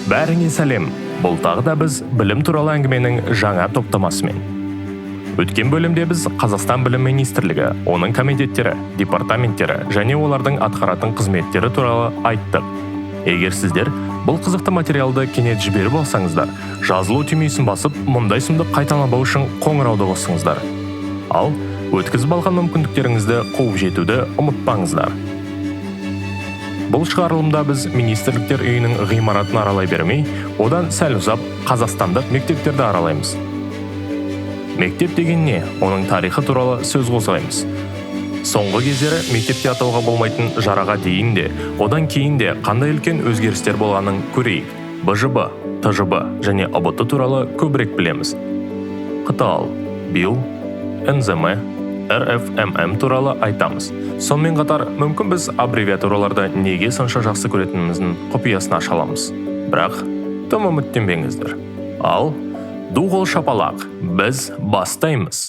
Бәріңе сәлем. Бұл тағы да біз білім туралы әңгіменің жаңа топтамасымен. Өткен бөлімде біз Қазақстан Білім Министрлігі, оның комитеттері, департаменттері және олардың атқаратын қызметтері туралы айттық. Егер сіздер бұл қызықты материалды кенет жіберіп алсаңыздар, жазылу түймесін басып, мұндай сұмдық қайталамау үшін қоңырауды қосыңыздар. Ал өткізіп алған мүмкіндіктеріңізді қуып жетуді ұмытпаңыздар. Бұл шығарылымда біз министрліктер үйінің ғимаратын аралай бермей, одан сәл ұзап қазақстандық мектептерді аралаймыз. Мектеп деген не? Оның тарихы туралы сөз қозғаймыз. Соңғы кездері мектепте атауға болмайтын жараға дейін де, одан кейін де қандай үлкен өзгерістер болғанын көрейік. БЖБ, ТЖБ және АБТ туралы көбірек білеміз. қтал, БИЛ, НЗМ, РФММ туралы айтамыз. Сонымен қатар, мүмкін біз аббревиатураларды неге сонша жақсы көретініміздің құпиясын аша аламыз. Бірақ, тым үміттенбеңіздер. Ал ду қол шапалақ, біз бастаймыз.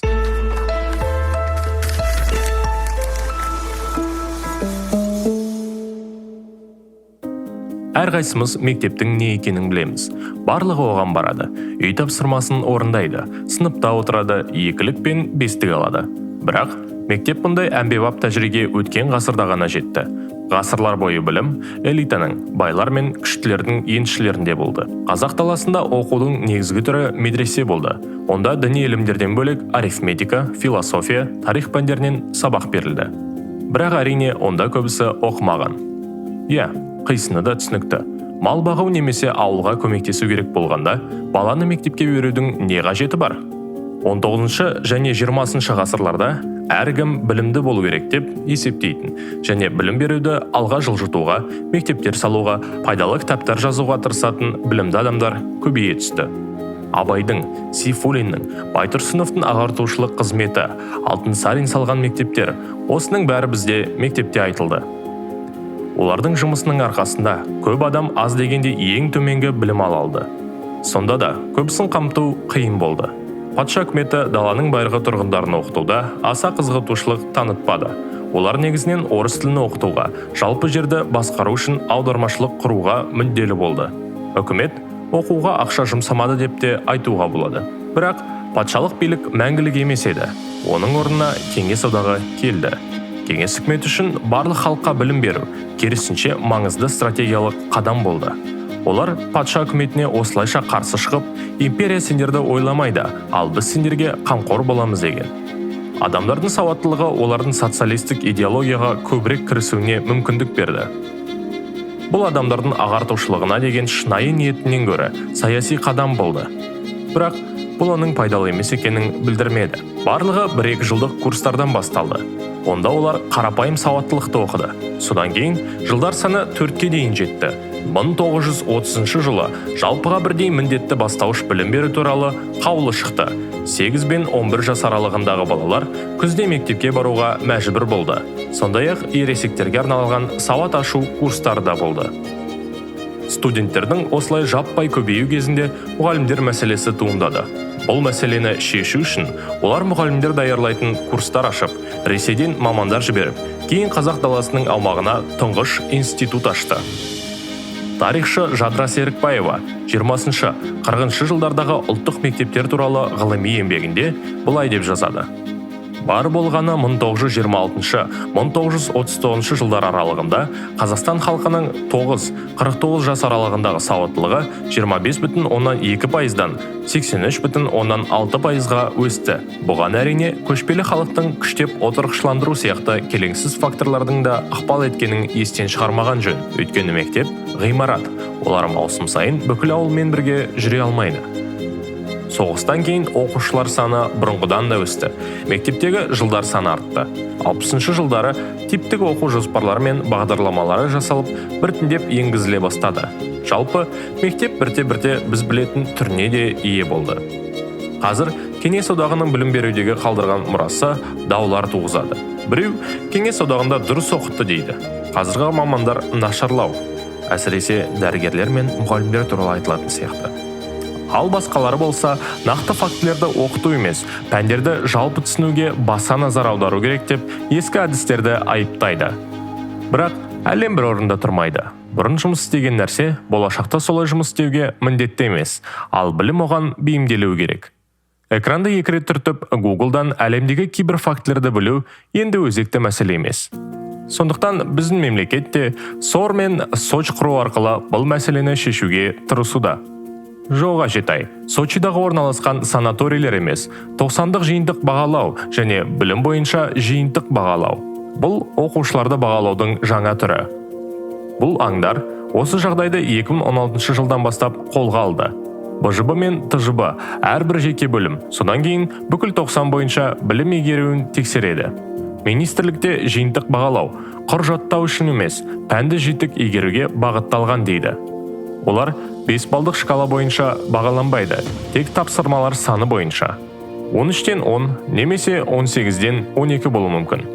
Әрқайсымыз мектептің не екенін білеміз. Барлығы оған барады. Үй тапсырмасын орындайды. Сыныпта отырады, екілік пен бестік алады. Бірақ мектеп бұндай әмбебап тәжірибеге өткен ғасырда ғана жетті. Ғасырлар бойы білім элитаның, байлар мен күштілердің еншілерінде болды. Қазақ даласында оқудың негізгі түрі медресе болды. Онда діни ілімдерден бөлек арифметика, философия, тарих пәндерінен сабақ берілді. Бірақ әрине онда көбісі оқымаған. Қисыны да түсінікті. Мал бағу немесе ауылға көмектесу керек болғанда, баланы мектепке берудің не қажеті бар? 19 және 20 ғасырларда әркім білімді болу керек деп есептейтін және білім беруді алға жылжытуға, мектептер салуға, пайдалы кітаптар жазуға тырысатын білімді адамдар көбейе түсті. Абайдың, Сейфуллиннің, Байтұрсыновтың ағартушылық қызметі, Алтынсарин салған мектептер, осының бәрі бізде мектепте айтылды. Олардың жұмысының арқасында көп адам аз дегенде ең төменгі білім ала алды. Сонда да көбісін қамту қиын болды. Патша үкіметі даланың байырғы тұрғындарын оқытуда аса қызығушылық танытпады. Олар негізінен орыс тілін оқытуға, жалпы жерді басқару үшін аудармашылық құруға мүдделі болды. Үкімет оқуға ақша жұмсамады деп те айтуға болады. Бірақ патшалық билік мәңгілік емес еді. Оның орнына кеңес одағы келді. Кеңес үкіметі үшін барлық халыққа білім беру, керісінше маңызды стратегиялық қадам болды. Олар патша үкіметіне осылайша қарсы шығып, империя сендерді ойламайды, ал біз сендерге қамқор боламыз деген. Адамдардың сауаттылығы олардың социалистік идеологияға көбірек кірісуіне мүмкіндік берді. Бұл адамдардың ағартушылығына деген шынайы ниетінен гөрі саяси қадам болды. Бірақ бұл оның пайдалы емес екенін білдірмеді. Барлығы 1-2 жылдық курстардан басталды. Онда олар қарапайым сауаттылықты оқыды. Содан кейін жылдар саны 4-ке дейін жетті. 1930 жылы жалпыға бірдей міндетті бастауыш білім беру туралы қаулы шықты. 8 бен 11 жас аралығындағы балалар күзде мектепке баруға мәжбүр болды. Сондай-ақ ересектерге арналған сауат ашу курстары да болды. Студенттердің осылай жаппай көбею кезінде мұғалімдер мәселесі туындады. Бұл мәселені шешу үшін олар мұғалімдер даярлайтын курстар ашып, Ресейден мамандар жіберіп, кейін Қазақ даласының аумағына тұңғыш институт ашты. Тарихшы Жадыра Серікбаева 20-40 жылдардағы ұлттық мектептер туралы ғылыми еңбегінде былай деп жазады. Бар болғаны 1926-1939 жылдар аралығында Қазақстан халқының 9-49 жас аралығындағы сауаттылығы 25,2%-дан 83,6%-ға өсті. Бұған әрине көшпелі халықтың күштеп отырықшыландыру сияқты келеңсіз факторлардың да ықпал еткенін естен шығармаған жөн. Өйткені мектеп ғимарат, олар маусым сайын бүкіл ауылмен бірге жүре алмайды. Соғыстан кейін оқушылар саны бұрынғыдан да өсті. Мектептегі жылдар саны артты. 60 жылдары типтік оқу жоспарлары мен бағдарламалары жасалып, біртіндеп енгізіле бастады. Жалпы, мектеп бірте-бірте біз білетін түріне де ие болды. Қазір Кеңес одағының білім берудегі қалдырған мұрасы даулар туғызады. Біреу Кеңес одағында дұрыс оқытты дейді. Қазіргі мамандар нашарлау. Әсіресе дәрігерлер мен мұғалімдер туралы айтылатын сияқты. Ал басқалары болса, нақты фактілерді оқыту емес, пәндерді жалпы түсінуге баса назар аудару керек деп ескі әдістерді айыптайды. Бірақ әлем бір орында тұрмайды. Бұрын жұмыс істеген нәрсе болашақта солай жұмыс істеуге міндетті емес, ал білім оған бейімделуі керек. Экранды екі рет түртіп, Google-дан әлемдегі кейбір фактілерді білу енді өзекті мәселе емес. Сондықтан біздің мемлекетте СОР мен СОЧ құру арқылы бұл мәселені шешуге тырысуда. Жоға жетай, Сочидағы орналасқан санаторийлер емес, 90-дық жиынтық бағалау және білім бойынша жиынтық бағалау. Бұл оқушыларды бағалаудың жаңа түрі. Бұл аңдар осы жағдайды 2016 жылдан бастап қолға алды. БЖБ мен ТЖБ әрбір жеке бөлім, содан кейін бүкіл 90 бойынша білім игеруін тексереді. Министрлікте жиынтық бағалау, құр жаттау үшін емес, пәнді жетік игеруге бағытталған дейді. Олар 5 балдық шкала бойынша бағаланбайды, тек тапсырмалар саны бойынша. 13-тен 10 немесе 18-ден 12 болуы мүмкін.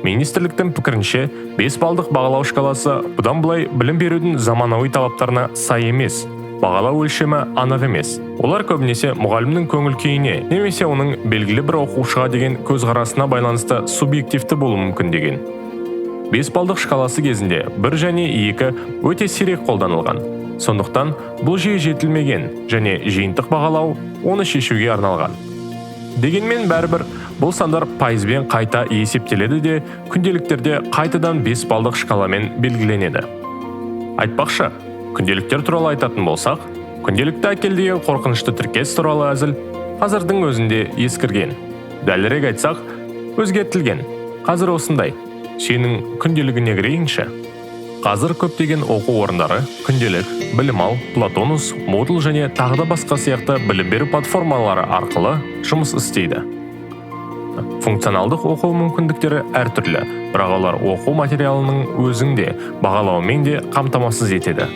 Министрліктің пікірінше 5 балдық бағалау шкаласы бұдан былай білім берудің заманауи талаптарына сай емес. Бағалау өлшемі анық емес. Олар көбінесе мұғалімнің көңіл күйіне немесе оның белгілі бір оқушыға деген көзқарасына байланысты субъективті болуы мүмкін деген. 5 балдық шкаласы кезінде 1 және 2 өте сирек қолданылған. Сондықтан бұл жүйе жетілмеген және жиынтық бағалау оны шешуге арналған. Дегенмен бәрібір бұл сандар пайызбен қайта есептеледі де, күнделіктерде қайтадан 5 балдық шкаламен белгіленеді. Айтпақшы, күнделіктер туралы айтатын болсақ, күнделікті әкелдеген қорқынышты тіркес туралы әзіл қазірдің өзінде ескірген. Дәлірек айтсақ, өзгертілген. Қазір осындай. Сенің күнделігіне кірейінші. Қазір көптеген оқу орындары, күнделік, білім ал, Платонус, Moodle және тағы да басқа сияқты білім беру платформалары арқылы жұмыс істейді. Функционалдық оқу мүмкіндіктері әртүрлі, бірақ олар оқу материалының өзінде бағалаумен де қамтамасыз етеді.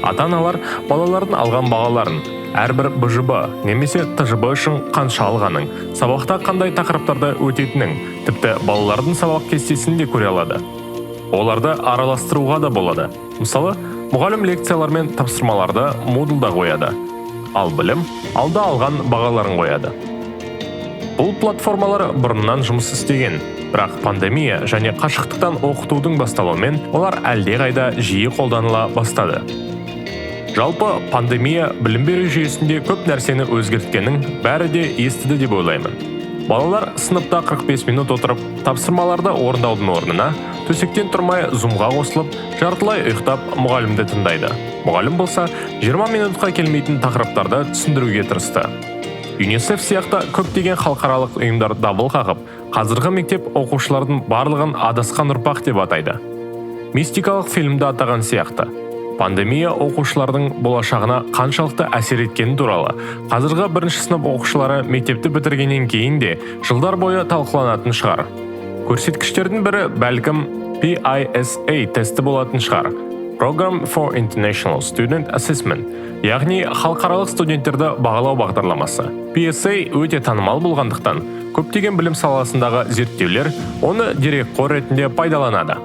Ата-аналар балалардың алған бағаларын, әрбір БЖБ немесе ТЖБ үшін қанша алғаның, сабақта қандай тақырыптарда өтетінің, тіпті балалардың сабақ кестесін де көре алады. Оларды араластыруға да болады. Мысалы, мұғалім лекциялар мен тапсырмаларды Moodle-да қояды, ал білім алда алған бағаларын қояды. Бұл платформалар бұрыннан жұмыс істеген, бірақ пандемия және қашықтықтан оқытудың басталуымен олар әлдеқайда жиі қолданыла бастады. Жалпы пандемия білім беру жүйесінде көп нәрсені өзгерткенін бәрі де естіді деп ойлаймын. Балалар сыныпта 45 минут отырып, тапсырмаларды орындаудың орнына төсектен тұрмай зумға қосылып, жартылай ұйықтап мұғалімді тыңдайды. Мұғалім болса 20 минутқа келмейтін тақырыптарды түсіндіруге тырысты. ЮНИСЕФ сияқты көптеген халықаралық ұйымдар дабыл қағып, қазіргі мектеп оқушылардың барлығын адасқан ұрпақ деп атайды. Мистикалық фильмді атаған сияқты. Пандемия оқушылардың болашағына қаншалықты әсер еткені туралы қазіргі бірінші сынып оқушылары мектепті бітіргеннен кейін де жылдар бойы талқыланатын шығар. Көрсеткіштердің бірі бәлкім PISA тесті болатын шығар. Program for International Student Assessment, яғни халықаралық студенттерді бағалау бағдарламасы. PISA өте танымал болғандықтан, көптеген білім саласындағы зерттеулер оны дерекқор ретінде пайдаланады.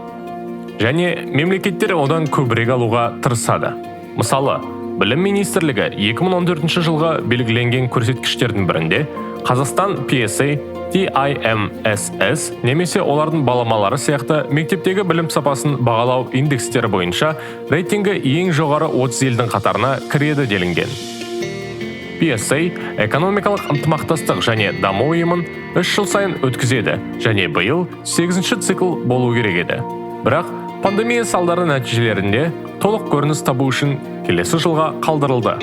Және мемлекеттер одан көбірек алуға тырысады. Мысалы, Білім министрлігі 2014 жылға белгіленген көрсеткіштердің бірінде Қазақстан PISA, TIMSS немесе олардың баламалары сияқты мектептегі білім сапасын бағалау индекстері бойынша рейтингі ең жоғары 30 елдің қатарына кіреді делінген. PISA экономикалық ынтымақтастық және даму ұйымын 3 жыл сайын өткізеді және биыл 8-ші цикл болу керек еді. Бірақ пандемия салдары нәтижелерінде толық көрініс табу үшін келесі жылға қалдырылды.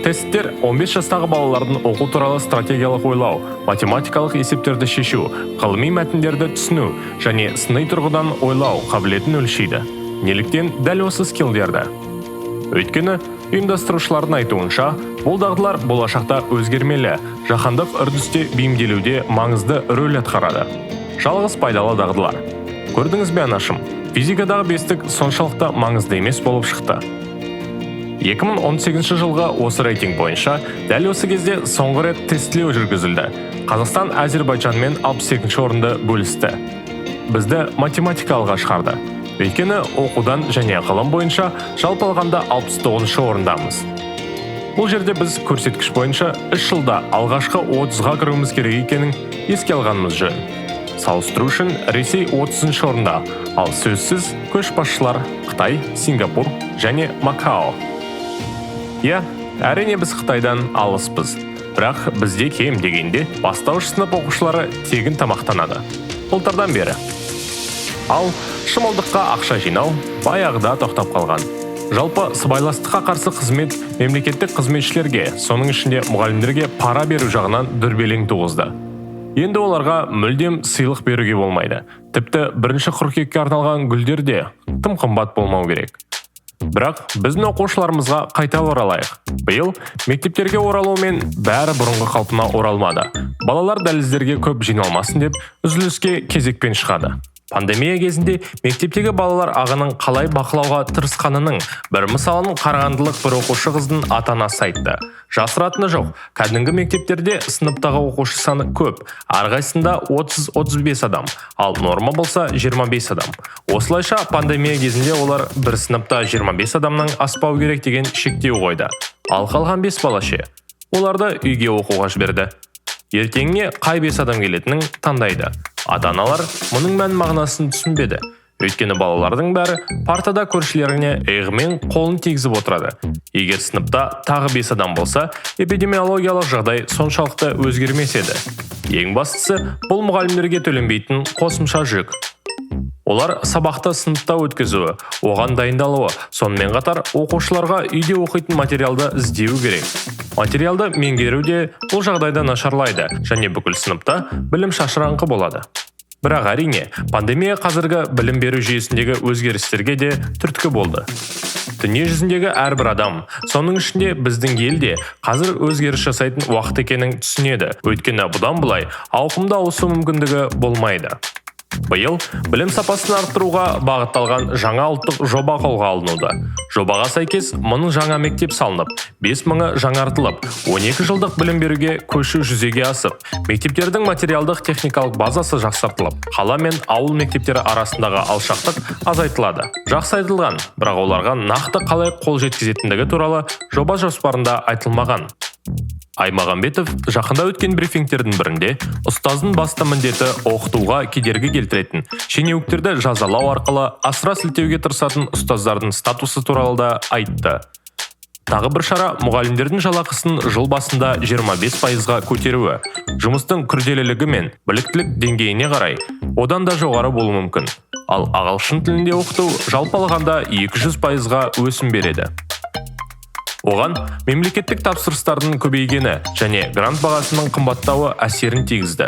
Тесттер 15 жастағы балалардың оқу туралы стратегиялық ойлау, математикалық есептерді шешу, ғылыми мәтіндерді түсіну және сыни тұрғыдан ойлау қабілетін өлшейді. Неліктен дәл осы скиллдерді? Өйткені ұйымдастырушылардың айтуынша, бұл дағдылар болашақта өзгермелі, жаһандық үрдісте бейімделуде маңызды рөл атқарады. Жалғыз пайдалы дағдылар. Көрдіңіз бе анашым? Физикадағы бестік соншалықты маңызды емес болып шықты. 2018 жылға осы рейтинг бойынша дәл осы кезде соңғы рет тестілеу жүргізілді. Қазақстан Әзербайжанмен 62-ші орынды бөлісті. Бізді математика алға шығарды. Өйткені оқудан және ғылым бойынша жалпы алғанда 69-ші орындамыз. Бұл жерде біз көрсеткіш бойынша 3 жылда алғашқы 30-ға кіруіміз керек екенін еске алғанымыз жөн. Салыстыру үшін Ресей 30-шы орында, ал сөзсіз көшбасшылар Қытай, Сингапур және Макао. Әрине біз Қытайдан алыспыз, бірақ бізде кем дегенде бастауыш сынып оқушылары тегін тамақтанады. Былтырдан бері. Ал шымылдыққа ақша жинау баяғыда тоқтап қалған. Жалпы сыбайластыққа қарсы қызмет мемлекеттік қызметшілерге, соның ішінде мұғалімдерге пара беру жағынан дүрбелең туғызды. Енді оларға мүлдем сыйлық беруге болмайды. Тіпті 1 қыркүйекке арналған гүлдер де тым қымбат болмау керек. Бірақ біздің оқушыларымызға қайта оралайық. Биыл мектептерге оралумен бәрі бұрынғы қалпына оралмады. Балалар дәліздерге көп жиналмасын деп үзіліске кезекпен шығады. Пандемия кезінде мектептегі балалар ағының қалай бақылауға тырысқанының бір мысалын қарағандылық бір оқушы қыздың ата-анасы айтты. Жасыратыны жоқ, кәдімгі мектептерде сыныптағы оқушы саны көп, әрқайсысында 30-35 адам, ал норма болса 25 адам. Осылайша пандемия кезінде олар бір сыныпта 25 адамнан аспау керек деген шектеу қойды. Ал қалған 5 бала ше? Оларды үйге оқуға жіберді. Ертеңіне қай 5 адам келетінін таңдайды. Ата-аналар мұның мән мағынасын түсінбеді. Өйткені балалардың бәрі партада көршілеріне иығымен қолын тигізіп отырады. Егер сыныпта тағы 5 адам болса, эпидемиологиялық жағдай соншалықты өзгермес еді. Ең бастысы, бұл мұғалімдерге төленбейтін қосымша жүк. Олар сабақты сыныпта өткізуі, оған дайындалуы, сонымен қатар оқушыларға үйде оқитын материалды іздеу керек. Материалды меңгеру де бұл жағдайда нашарлайды, және бүкіл сыныпта білім шашыраңқы болады. Бірақ әрине, пандемия қазіргі білім беру жүйесіндегі өзгерістерге де түрткі болды. Дүние жүзіндегі әрбір адам, соның ішінде біздің елде қазір өзгеріс жасайтын уақыт екенін түсінеді. Өйткені бұдан былай ауқымды ауысу мүмкіндігі болмайды. Биыл білім сапасын арттыруға бағытталған жаңа ұлттық жоба қолға алынуда. Жобаға сәйкес мұның жаңа мектеп салынып, 5000-і жаңартылып, 12 жылдық білім беруге көшу жүзеге асып, мектептердің материалдық техникалық базасы жақсартылып, қала мен ауыл мектептері арасындағы алшақтық азайтылады. Жақсы айтылған, бірақ оларға нақты қалай қол жеткізетіндігі туралы жоба жоспарында айтылмаған. Аймағамбетов жақында өткен брифингтердің бірінде ұстаздың басты міндеті оқытуға кедергі келтіретін шенеуніктерді жазалау арқылы асыра сілтеуге тырысатын ұстаздардың статусы туралы да айтты. Тағы бір шара мұғалімдердің жалақысын жыл басында 25%-ға көтеруі, жұмыстың күрделілігі мен біліктілік деңгейіне қарай одан да жоғары болуы мүмкін. Ал ағылшын тілінде оқыту жалпы алғанда 200%-ға өсім береді. Оған мемлекеттік тапсырыстардың көбейгені және грант бағасының қымбаттауы әсерін тигізді.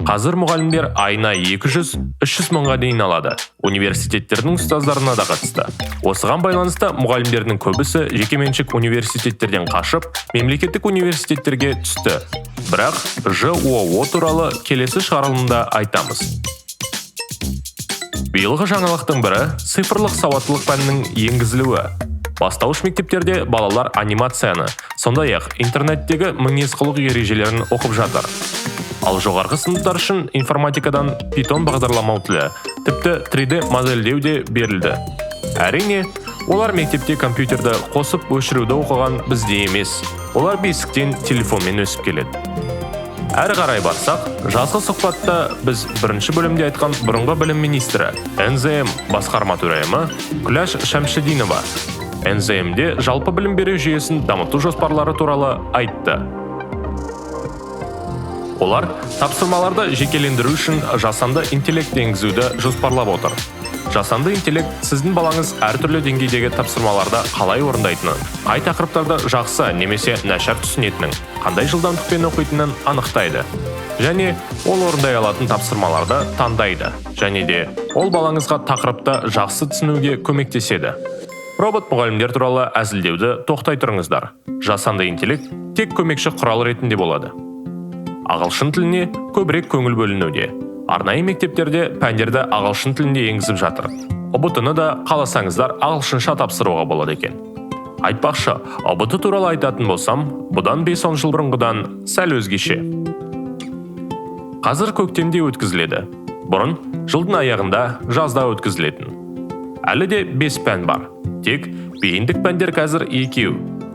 Қазір мұғалімдер айына 200-300 мыңға дейін алады. Университеттердің ұстаздарына да қатысты. Осыған байланысты мұғалімдердің көбісі жекеменшік университеттерден қашып, мемлекеттік университеттерге түсті. Бірақ ЖОО туралы келесі шығарылымда айтамыз. Биылғы жаңалықтың бірі цифрлық сауаттылық пәнінің енгізілуі. Бастауыш мектептерде балалар анимацияны, сондай-ақ интернеттегі мінез-құлық ережелерін оқып жатыр. Ал жоғарғы сыныптар үшін информатикадан Python бағдарламау тілі, тіпті 3D модельдеу де берілді. Әрине, олар мектепте компьютерді қосып өшіруді оқыған бізде емес. Олар бесіктен телефонмен өсіп келеді. Әрі қарай барсақ, жазғы сұхбатта біз бірінші бөлімде айтқан бұрынғы білім министрі, НЗМ басқарма төрайымы Күләш Шәмшидинова НЗМ-де жалпы білім беру жүйесін дамыту жоспарлары туралы айтты. Олар тапсырмаларды жекелендіру үшін жасанды интеллект енгізуді жоспарлап отыр. Жасанды интеллект сіздің балаңыз әртүрлі деңгейдегі тапсырмаларды қалай орындайтынын, қай тақырыптарды жақсы немесе нашар түсінетінін, қандай жылдамдықпен оқитынын анықтайды. Және ол орындай алатын тапсырмаларды таңдайды. Және де ол балаңызға тақырыпты жақсы түсінуге көмектеседі. Робот мұғалімдер туралы әзілдеуді тоқтай тұрыңыздар. Жасанды интеллект тек көмекші құрал ретінде болады. Ағылшын тіліне көбірек көңіл бөлінуде. Арнайы мектептерде пәндерді ағылшын тілінде енгізіп жатыр. ұбт-ны да қаласаңыздар ағылшынша тапсыруға болады екен. Айтпақшы, ұбт туралы айтатын болсам, бұдан 5-10 жыл бұрынғыдан сәл өзгеше. Қазір көктемде өткізіледі. Бұрын жылдың аяғында жазда өткізілетін. Әлі де 5 пән бар. Тек бейіндік пәндер қазір 2.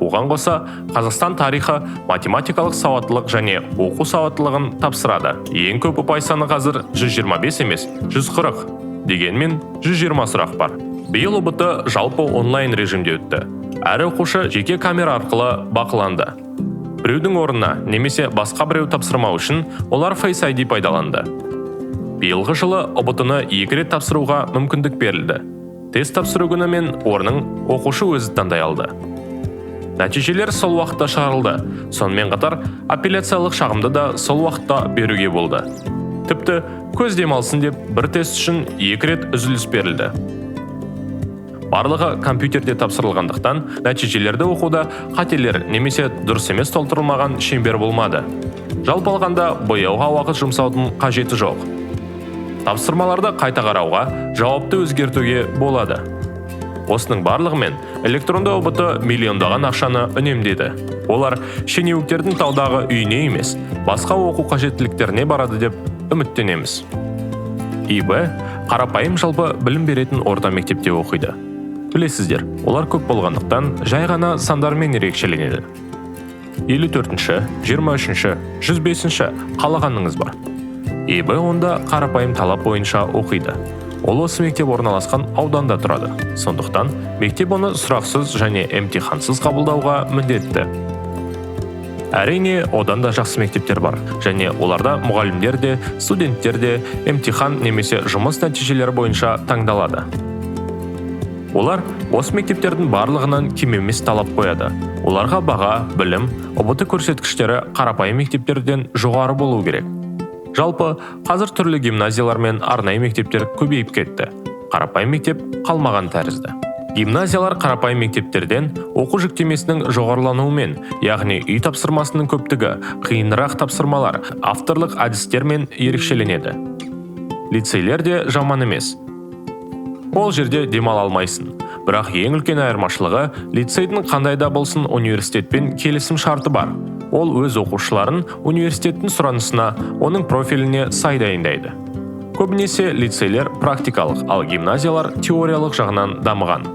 оған қоса Қазақстан тарихы, математикалық сауаттылық және оқу сауаттылығын тапсырады. Ең көп ұпай саны қазір 125 емес, 140. Дегенмен 120 сұрақ бар. Биыл ұбыты жалпы онлайн режимде өтті. Әр оқушы жеке камера арқылы бақыланды. Біреудің орнына немесе басқа біреу тапсырмау үшін олар Face ID пайдаланды. Биылғы жылы ұбытыны 2 рет тапсыруға мүмкіндік берілді. Тест тапсыру күні мен орнын оқушы өзі таңдай алды. Нәтижелер сол уақытта шығарылды. Сонымен қатар апелляциялық шағымды да сол уақытта беруге болды. Тіпті көз демалсын деп бір тест үшін 2 рет үзіліс берілді. Барлығы компьютерде тапсырылғандықтан нәтижелерді оқуда қателер немесе дұрыс емес толтырылмаған шеңбер болмады. Жалпы алғанда бояуға уақыт жұмсаудың қажеті жоқ. Тапсырмаларды қайта қарауға, жауапты өзгертуге болады. Осының барлығымен электронды ұбыты миллиондаған ақшаны үнемдеді. Олар шенеуніктердің таудағы үйіне емес, басқа оқу қажеттіліктеріне барады деп үміттенеміз. ИБ қарапайым жалпы білім беретін орта мектепте оқиды. Білесіздер, олар көп болғандықтан жай ғана сандармен ерекшеленеді. 54-ші, 23-ші, 105-ші қалағаныңыз бар. ИБ онда қарапайым талап бойынша оқиды. Ол осы мектеп орналасқан ауданда тұрады. Сондықтан мектеп оны сұрақсыз және емтихансыз қабылдауға міндетті. Әрине, одан да жақсы мектептер бар, және оларда мұғалімдер де, студенттер де емтихан немесе жұмыс нәтижелері бойынша таңдалады. Олар осы мектептердің барлығынан кем емес талап қояды. Оларға баға, білім, ұбыты көрсеткіштері қарапайым мектептерден жоғары болу керек. Жалпы, қазір түрлі гимназиялар мен арнайы мектептер көбейіп кетті. Қарапайым мектеп қалмаған тәрізді. Гимназиялар қарапайым мектептерден оқу жүктемесінің жоғарылануымен, яғни үй тапсырмасының көптігі, қиынырақ тапсырмалар, авторлық әдістермен ерекшеленеді. Лицейлер де жаман емес. Ол жерде демала алмайсың. Бірақ ең үлкен айырмашылығы, лицейдің қандайда болсын университетпен келісім шарты бар. Ол өз оқушыларын университеттің сұранысына, оның профиліне сай дайындайды. Көбінесе лицейлер практикалық, ал гимназиялар теориялық жағынан дамыған.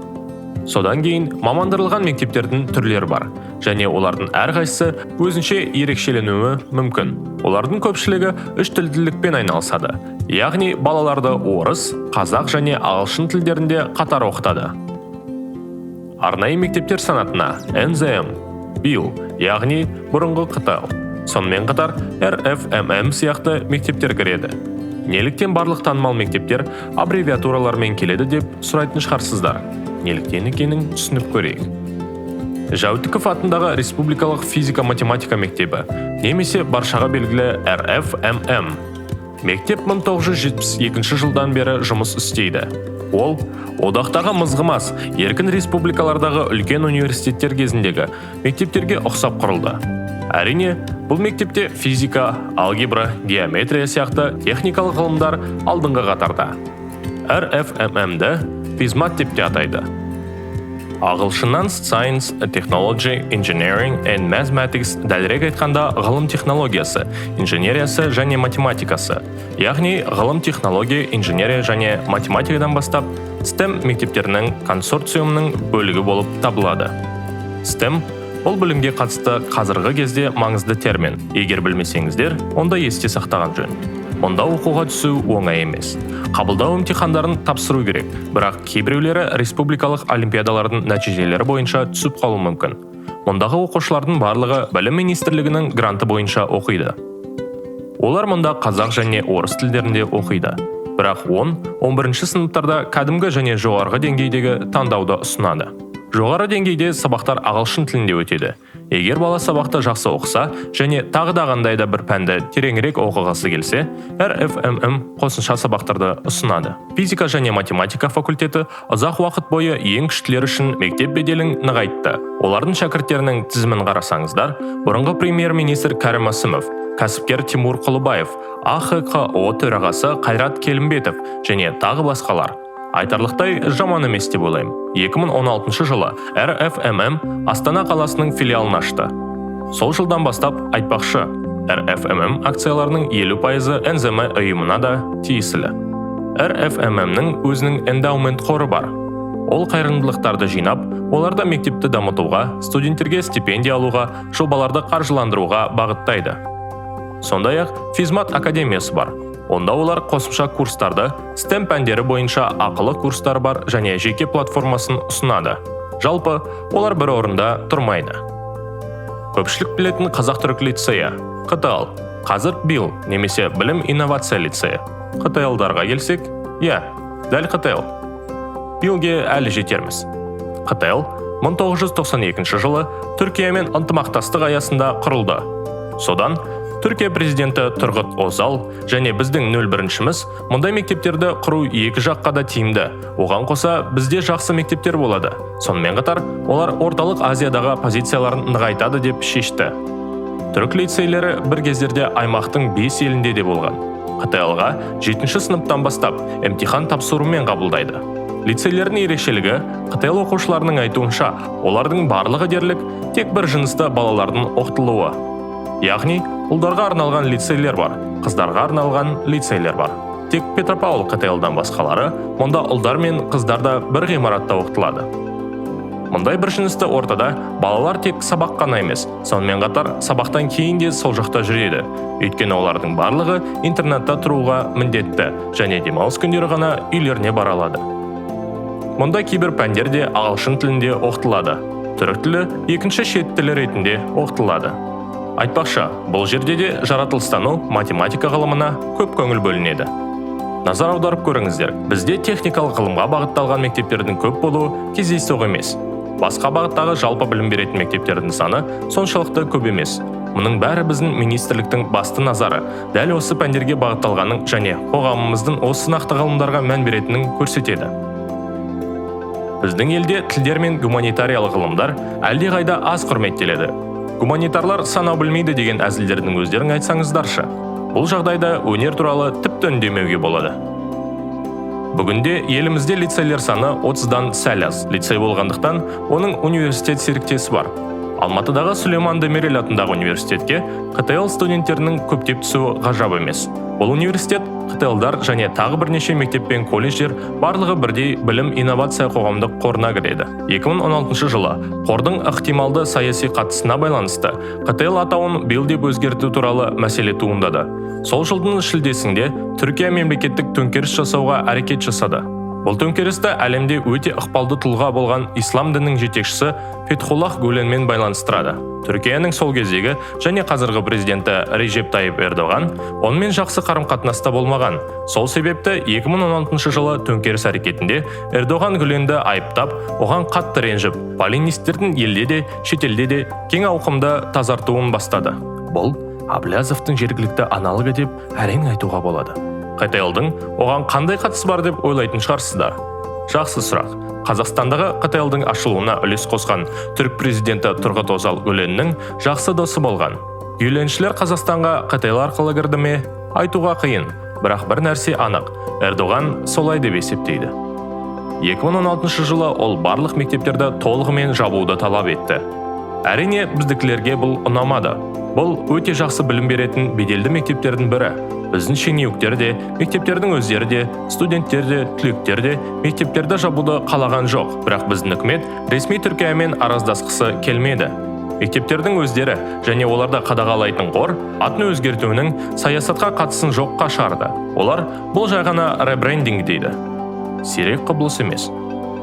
Содан кейін мамандырылған мектептердің түрлері бар, және олардың әрқайсысы өзінше ерекшеленуі мүмкін. Олардың көпшілігі үш тілділікпен айналысады, яғни балаларды орыс, қазақ және ағылшын тілдерінде қатар оқытады. Арнайы мектептер санатына НЗМ, БИЛ, яғни бұрынғы Қытай, сонымен қатар РФММ сияқты мектептер кіреді. Неліктен барлық танымал мектептер аббревиатуралармен келеді деп сұрайтын шығарсыздар. Неліктен екенін түсініп көрейік. Жәутіков атындағы Республикалық физика-математика мектебі, немесе баршаға белгілі РФММ. Мектеп 1972 жылдан бері жұмыс істейді. Ол, одақтағы мызғымас, еркін республикалардағы үлкен университеттер кезіндегі мектептерге ұқсап құрылды. Әрине, бұл мектепте физика, алгебра, геометрия сияқты техникалық ғылымдар алдыңғы қатарда. РФММ-ді физмат деп те атайды. Ағылшыннан Science, Technology, Engineering and Mathematics дәлірек айтқанда ғылым технологиясы, инженериясы және математикасы. Яғни ғылым технология, инженерия және математикадан бастап STEM мектептерінің консорциумының бөлігі болып табылады. STEM бұл білімге қатысты қазіргі кезде маңызды термин. Егер білмесеңіздер, онда есте сақтаған жөн. Онда оқуға түсу оңай емес. Қабылдау емтихандарын тапсыру керек, бірақ кейбіреулері республикалық олимпиадалардың нәтижелері бойынша түсіп қалу мүмкін. Мұндағы оқушылардың барлығы білім министрлігінің гранты бойынша оқиды. Олар мұнда қазақ және орыс тілдерінде оқиды. Бірақ 10-11 сыныптарда кәдімгі және жоғарғы деңгейдегі таңдауды ұсынады. Жоғары деңгейде сабақтар ағылшын тілінде өтеді. Егер бала сабақты жақсы оқыса және тағы да қандайда бір пәнді тереңірек оқығысы келсе, РФММ қосымша сабақтарды ұсынады. Физика және математика факультеті ұзақ уақыт бойы ең күштілер үшін мектеп беделін нығайтты. Олардың шәкірттерінің тізімін қарасаңыздар, бұрынғы премьер-министр Кәрім Мәсімов, кәсіпкер Тимур Құлыбаев, АХКО төрағасы Қайрат Келімбетов және тағы басқалар. Айтарлықтай жаман емес деп ойлаймын. 2016 жылы РФММ Астана қаласының филиалын ашты. Сол жылдан бастап айтпақшы, РФММ акцияларының 50% НЗМ ұйымына да тиесілі. РФММ-нің өзінің эндаумент қоры бар. Ол қайырымдылықтарды жинап, оларды мектепті дамытуға, студенттерге стипендия алуға, жобаларды қаржыландыруға бағыттайды. Сондай-ақ Физмат академиясы бар. Онда олар қосымша курстарды, STEM пәндері бойынша ақылы курстар бар және жеке платформасын ұсынады. Жалпы, олар бір орында тұрмайды. Көпшілік білетін Қазақ-түрік лицейі, КТЛ, қазір БИЛ немесе білім инновация лицейі. КТЛ-дарға келсек, дәл КТЛ. БИЛге әлі жетерміз. КТЛ 1992 жылы Түркиямен ынтымақтастық аясында құрылды. Содан Түркия президенті Тұрғыт Озал және біздің 01-шіміз мұндай мектептерді құру екі жаққа да тиімді. Оған қоса бізде жақсы мектептер болады. Сонымен қатар, олар орталық Азиядағы позицияларын нығайтады деп шешті. Түрік лицейлері бір кездерде аймақтың 5 елінде де болған. КТЛ-ға 7-ші сыныптан бастап емтихан тапсырумен қабылдайды. Лицейлердің ерекшелігі КТЛ оқушыларының айтуынша, олардың барлығы дерлік тек бір жынысты балалардың оқытылуы. Яғни, ұлдарға арналған лицейлер бар, қыздарға арналған лицейлер бар. Тек Петропавл КТЛ-дан басқалары, мұнда ұлдар мен қыздарда бір ғимаратта оқытылады. Мұндай бір жынысты ортада балалар тек сабақ қана емес, сонымен қатар сабақтан кейін де сол жақта жүреді. Өйткені олардың барлығы интернетта тұруға міндетті және демалыс күндері ғана үйлеріне бара алады. Мұнда кейбір пәндер де ағылшын тілінде оқытылады. Түрік тілі екінші шет тілі ретінде оқытылады. Айтпақшы, бұл жерде де жаратылыстану, математика ғылымына көп көңіл бөлінеді. Назар аударып көріңіздер, бізде техникалық ғылымға бағытталған мектептердің көп болуы кездейсоқ емес. Басқа бағыттағы жалпы білім беретін мектептердің саны соншалықты көп емес. Мұның бәрі біздің министрліктің басты назары, дәл осы пәндерге бағытталғанын және қоғамымыздың осы нақты ғылымдарға мән беретінін көрсетеді. Біздің елде тілдер мен гуманитариялық ғылымдар әлдеқайда аз құрметтеледі. Гуманитарлар санау білмейді деген әзілдердің өздерің айтсаңыздаршы. Бұл жағдайда өнер туралы тіпті үндемеуге болады. Бүгінде елімізде лицейлер саны 30-дан сәл аз. Лицей болғандықтан, оның университет серіктесі бар. Алматыдағы Сүлейман Демирел атындағы университетке КТЛ студенттерінің көптеп түсуі ғажап емес. Бұл университет КТЛ-дар және тағы бірнеше мектеп пен колледждер барлығы бірдей білім инновация қоғамдық қорына кіреді. 2016 жылы қордың ықтималды саяси қатысына байланысты КТЛ атауын БИЛ деп өзгерту туралы мәселе туындады. Сол жылдың шілдесінде Түркия мемлекеттік төңкеріс жасауға әрекет жасады. Бұл төңкерісті әлемде өте ықпалды тұлға болған ислам дінінің жетекшісі Фетхуллах Гүленмен байланыстырады. Түркияның сол кездегі және қазіргі президенті Режеп Тайып Ердоған онымен жақсы қарым-қатынаста болмаған. Сол себепті 2016 жылы төңкеріс әрекетінде Ердоған Гүленді айыптап, оған қатты ренжіп, полинистердің елде де, шетелде де кең ауқымда тазартуын бастады. Бұл Әблязовтың жергілікті аналогы деп әрең айтуға болады. КТЛ-дың оған қандай қатысы бар деп ойлайтын шығарсыздар. Жақсы сұрақ. Қазақстандағы КТЛ-дың ашылуына үлес қосқан түрік президенті Тұрғыт Озал Гүленнің жақсы досы болған. Гүленшілер Қазақстанға КТЛ арқылы кірді ме? Айтуға қиын, бірақ бір нәрсе анық. Ердоған солай деп есептейді. 2016 жылы ол барлық мектептерді толығымен жабуды талап етті. Әрине, біздікілерге бұл ұнамады. Бұл өте жақсы білім беретін беделді мектептердің бірі. Біздің шенеуіктер де, мектептердің өздері де, студенттер де, түлектер де мектептерді жабуды қалаған жоқ. Бірақ біздің үкімет ресми Түркиямен араздасқысы келмеді. Мектептердің өздері және оларды қадағалайтын қор атын өзгертуінің саясатқа қатысын жоққа шығарды. Олар бұл жай ғана ребрендинг дейді. Сирек құбылыс емес.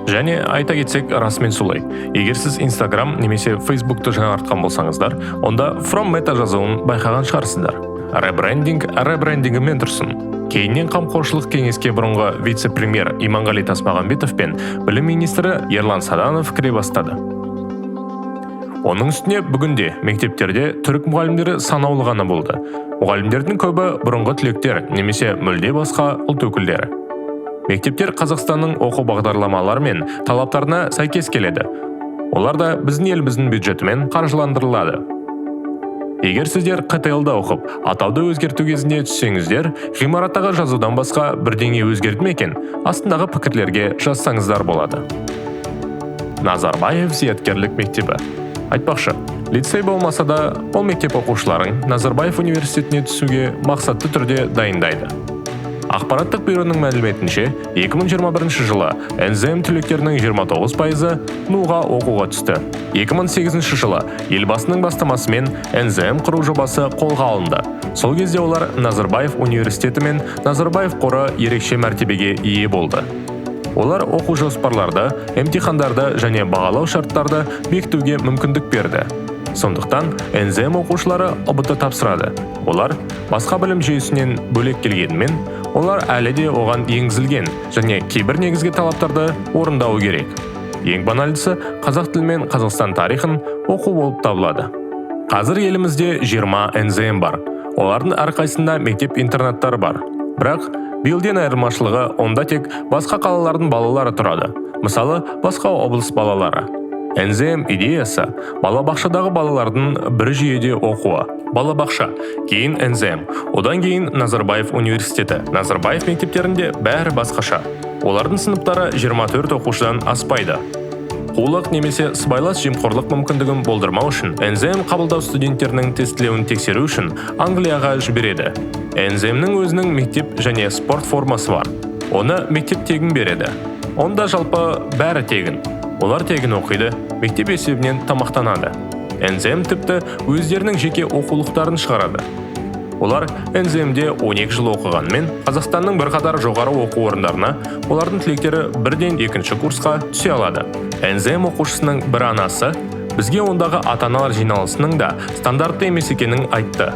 Және айта кетсек, расымен солай. Егер сіз Instagram немесе Facebook'ты жаңартқан болсаңыздар, онда From Meta жазуын байқаған шығарсыздар. Ребрендингімен тұрсын. Кейіннен қамқоршылық кеңеске бұрынғы вице-премьер Иманғали Тасмағамбетов пен білім министрі Ерлан Саданов кіре бастады. Оның үстіне бүгінде мектептерде түрік мұғалімдері санаулы ғана болды. Мұғалімдердің көбі бұрынғы түлектер немесе мүлде басқа ұлт өкілдері. Мектептер Қазақстанның оқу бағдарламалары мен талаптарына сәйкес келеді. Олар да біздің еліміздің бюджетімен қаржыландырылады. Егер сіздер КТЛ-да оқып, атауды өзгерту кезінде түссеңіздер, ғимараттағы жазудан басқа бірдеңе өзгерді ме екен, астындағы пікірлерге жазсаңыздар болады. Назарбаев зияткерлік мектебі. Айтпақшы, лицей болмаса да, ол мектеп оқушыларын Назарбаев университетіне түсуге мақсатты түрде дайындайды. Ақпараттық бюроның мәліметінше, 2021 жылы НЗМ түлектерінің 29%-ы НУға оқуға түсті. 2008 жылы елбасының бастамасымен НЗМ құру жобасы қолға алынды. Сол кезде олар Назарбаев университеті мен Назарбаев қоры ерекше мәртебеге ие болды. Олар оқу жоспарларды, емтихандарды және бағалау шарттарды бекітуге мүмкіндік берді. Сондықтан НЗМ оқушылары ұбт тапсырады. Олар басқа білім жүйесінен бөлек келгенімен, олар әлі де оған енгізілген және кейбір негізгі талаптарды орындауы керек. Ең банальдысы қазақ тілі мен Қазақстан тарихын оқу болып табылады. Қазір елімізде 20 НЗМ бар. Олардың әрқайсында мектеп-интернаттары бар. Бірақ билден айырмашылығы онда тек басқа қалалардың балалары тұрады. Мысалы, басқа облыс балалары. НЗМ идеясы балабақшадағы балалардың бір жүйеде оқуы. Балабақша, кейін НЗМ, одан кейін Назарбаев университеті. Назарбаев мектептерінде бәрі басқаша. Олардың сыныптары 24 оқушыдан аспайды. Қулық немесе сыбайлас жемқорлық мүмкіндігін болдырмау үшін НЗМ қабылдау студенттерінің тестілеуін тексеру үшін Англияға жібереді. НЗМнің өзінің мектеп және спорт формасы бар. Оны мектеп тегін береді. Онда жалпы бәрі тегін. Олар тегін оқиды, мектеп есебінен тамақтанады. НЗМ тіпті өздерінің жеке оқулықтарын шығарады. Олар НЗМде 12 жыл оқығанмен, Қазақстанның бірқатар жоғары оқу орындарына олардың түлектері бірден екінші курсқа түсе алады. НЗМ оқушысының бір анасы бізге ондағы ата-аналар жиналысының да стандартты емес екенін айтты.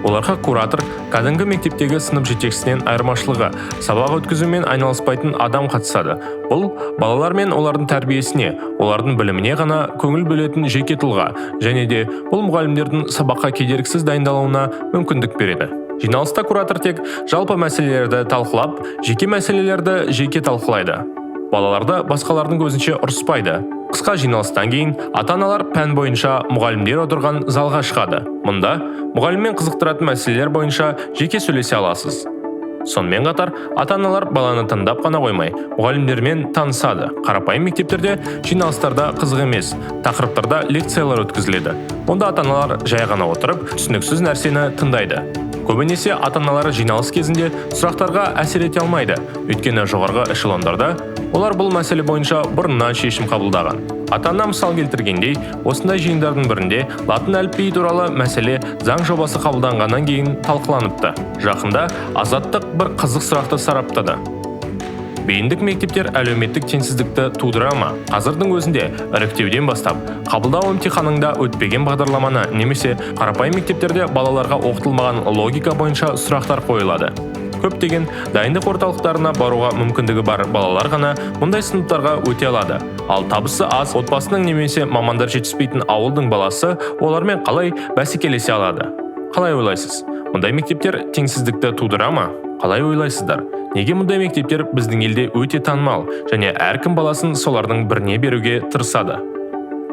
Оларға куратор кәдімгі мектептегі сынып жетекшісінен айырмашылығы, сабақ өткізумен айналыспайтын адам қатысады. Бұл балалар мен олардың тәрбиесіне, олардың біліміне ғана көңіл бөлетін жеке тұлға, және де бұл мұғалімдердің сабаққа кедергісіз дайындалуына мүмкіндік береді. Жиналыста куратор тек жалпы мәселелерді талқылап, жеке мәселелерді жеке талқылайды. Балаларды басқалардың көзінше ұрыспайды. Қысқа жиналыстан кейін ата-аналар пән бойынша мұғалімдер отырған залға шығады. Мұнда мұғаліммен қызықтыратын мәселелер бойынша жеке сөйлесе аласыз. Сонымен қатар ата-аналар баланы тыңдап қана қоймай, мұғалімдермен танысады. Қарапайым мектептерде жиналыстарда қызық емес, тақырыптарда лекциялар өткізіледі. Онда ата-аналар жай ғана отырып, түсініксіз нәрсені тыңдайды. Көбінесе ата-аналар жиналыс кезінде сұрақтарға әсер ете алмайды. Өйткені жоғарғы эшелондарда олар бұл мәселе бойынша бұрыннан шешім қабылдаған. Ата-ана мысал келтіргендей, осындай жиындардың бірінде латын әліпбиі туралы мәселе заң жобасы қабылданғаннан кейін талқыланыпты. Жақында Азаттық бір қызық сұрақты сараптады. Бейіндік мектептер әлеуметтік теңсіздікті тудыра ма? Қазірдің өзінде іріктеуден бастап, қабылдау емтиханында өтпеген бағдарламаны немесе қарапайым мектептерде балаларға оқытылмаған логика бойынша сұрақтар қойылады. Көптеген дайындық орталықтарына баруға мүмкіндігі бар балалар ғана мұндай сыныптарға өте алады. Ал табысы аз отбасының немесе мамандар жетіспейтін ауылдың баласы олармен қалай бәсекелесе алады? Қалай ойлайсыз? Мұндай мектептер теңсіздікті тудыра ма? Қалай ойлайсыздар? Неге мұндай мектептер біздің елде өте танымал және әркім баласын солардың біріне беруге тырысады?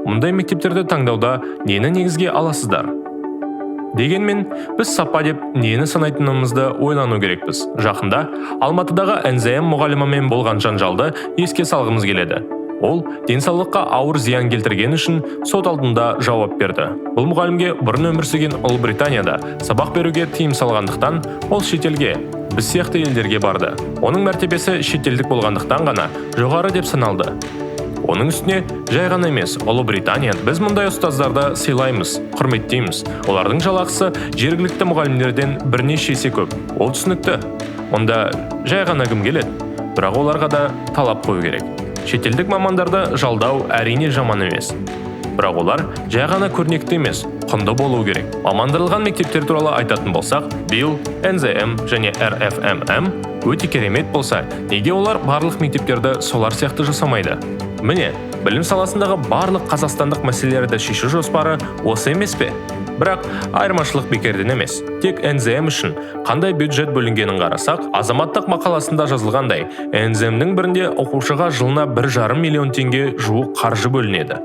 Мұндай мектептерді таңдауда нені негізге аласыздар? Дегенмен, біз сапа деп нені санайтынымызды ойлану керекпіз. Жақында Алматыдағы НЗМ мұғалімімен болған жанжалды еске салғымыз келеді. Ол денсаулыққа ауыр зиян келтірген үшін сот алдында жауап берді. Бұл мұғалімге бұрын өмір сүрген Ұлыбританияда сабақ беруге тыйым салғандықтан ол шетелге, біз сияқты елдерге барды. Оның мәртебесі шетелдік болғандықтан ғана жоғары деп саналды. Оның үстіне жай ғана емес, Ұлыбритания біз мұндай ұстаздарды сыйлаймыз, құрметтейміз. Олардың жалақысы жергілікті мұғалімдерден бірнеше есе көп. Ол түсінікті. Онда жай ғана кім келеді? Бірақ оларға да талап қою керек. Шетелдік мамандарды жалдау әрине жаман емес. Бірақ олар жай ғана көрнекті емес, құнды болу керек. Мамандырылған мектептер туралы айтатын болсақ, БИЛ, НЗМ және РФММ өте керемет болса, неге олар барлық мектептерді солар сияқты жасамайды? Міне, білім саласындағы барлық қазақстандық мәселелерді шешу жоспары осы емес пе? Бірақ айырмашылық бекерден емес. Тек НЗМ үшін қандай бюджет бөлінгенін қарасақ, азаматтық мақаласында жазылғандай, НЗМнің бірінде оқушыға жылына 1,5 миллион теңге жуық қаржы бөлінеді.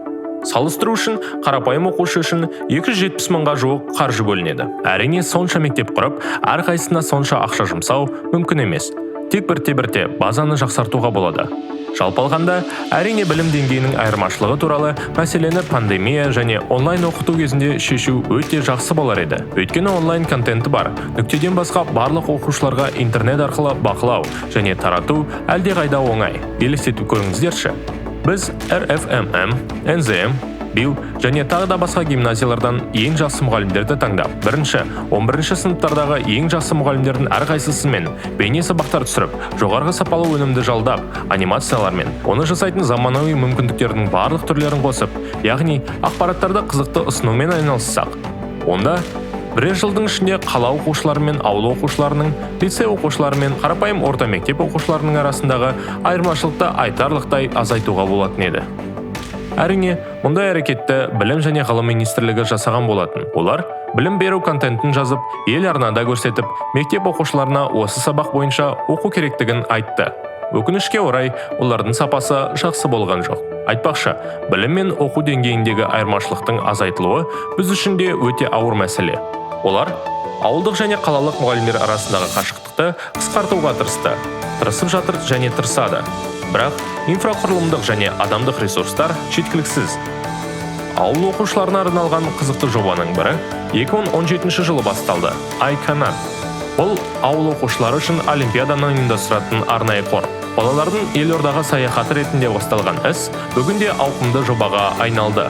Салыстыру үшін қарапайым оқушы үшін 270 мыңға жуық қаржы бөлінеді. Әрине сонша мектеп құрып, әрқайсысына сонша ақша жұмсау мүмкін емес. тек бірте-бірте базаны жақсартуға болады. Жалпы алғанда, әрине білім деңгейінің айырмашылығы туралы мәселені пандемия және онлайн оқыту кезінде шешу өте жақсы болар еді. Өйткені онлайн контенті бар. Нүктеден басқа барлық оқушыларға интернет арқылы бақылау және тарату әлдеқайда оңай. Елестетіп көріңіздерші. Біз РФММ, НЗМ, БИЛ және тағы да басқа гимназиялардан ең жақсы мұғалімдерді таңдап, 1-11 сыныптардағы ең жақсы мұғалімдердің әрқайсысымен бейне сабақтар түсіріп, жоғарғы сапалы өнімді жалдап, анимациялармен, оны жасайтын заманауи мүмкіндіктердің барлық түрлерін қосып, яғни ақпараттарды қызықты ұсынумен айналыссақ, онда бірер жылдың ішінде қала оқушылары мен ауыл оқушыларының, лицей оқушылары мен қарапайым орта мектеп оқушыларының арасындағы айырмашылықты айтарлықтай азайтуға болатын еді. Әрине, мұндай әрекетті білім және ғылым министрлігі жасаған болатын. Олар білім беру контентін жазып, ел арнада көрсетіп, мектеп оқушыларына осы сабақ бойынша оқу керектігін айтты. Өкінішке орай, олардың сапасы жақсы болған жоқ. Айтпақшы, білім мен оқу деңгейіндегі айырмашылықтың азайтылуы біз үшін де өте ауыр мәселе. Олар ауылдық және қалалық мұғалімдер арасындағы қашықтықты қысқартуға тырысып жатыр және тырысады. Бірақ инфрақұрылымдық және адамдық ресурстар жеткіліксіз. Ауыл оқушыларына арналған қызықты жобаның бірі 2017 жылы басталды. iCanat. Бұл ауыл оқушылары үшін олимпиаданы ұйымдастыратын арнайы қор. Балалардың елордаға саяхаты ретінде басталған іс бүгінде ауқымды жобаға айналды.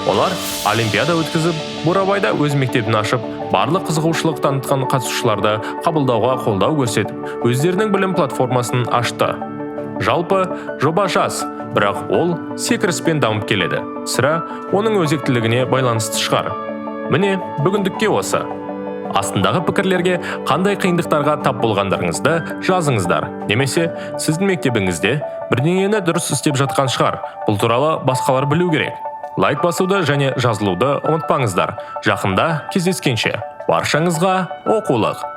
Олар олимпиада өткізіп, Бурабайда өз мектебін ашып, барлық қызығушылық танытқан қатысушыларды қабылдауға қолдау көрсетіп, өздерінің білім платформасын ашты. Жалпы жоба жас, бірақ ол секіріспен дамып келеді. Сірә оның өзектілігіне байланысты шығар. Міне, бүгіндікке осы. Астындағы пікірлерге қандай қиындықтарға тап болғандарыңызды жазыңыздар. Немесе сіздің мектебіңізде бірдеңені дұрыс істеп жатқан шығар. Бұл туралы басқалар білу керек. Лайк басуды және жазылуды ұмытпаңыздар. Жақында кездескенше. Баршаңызға оқулық.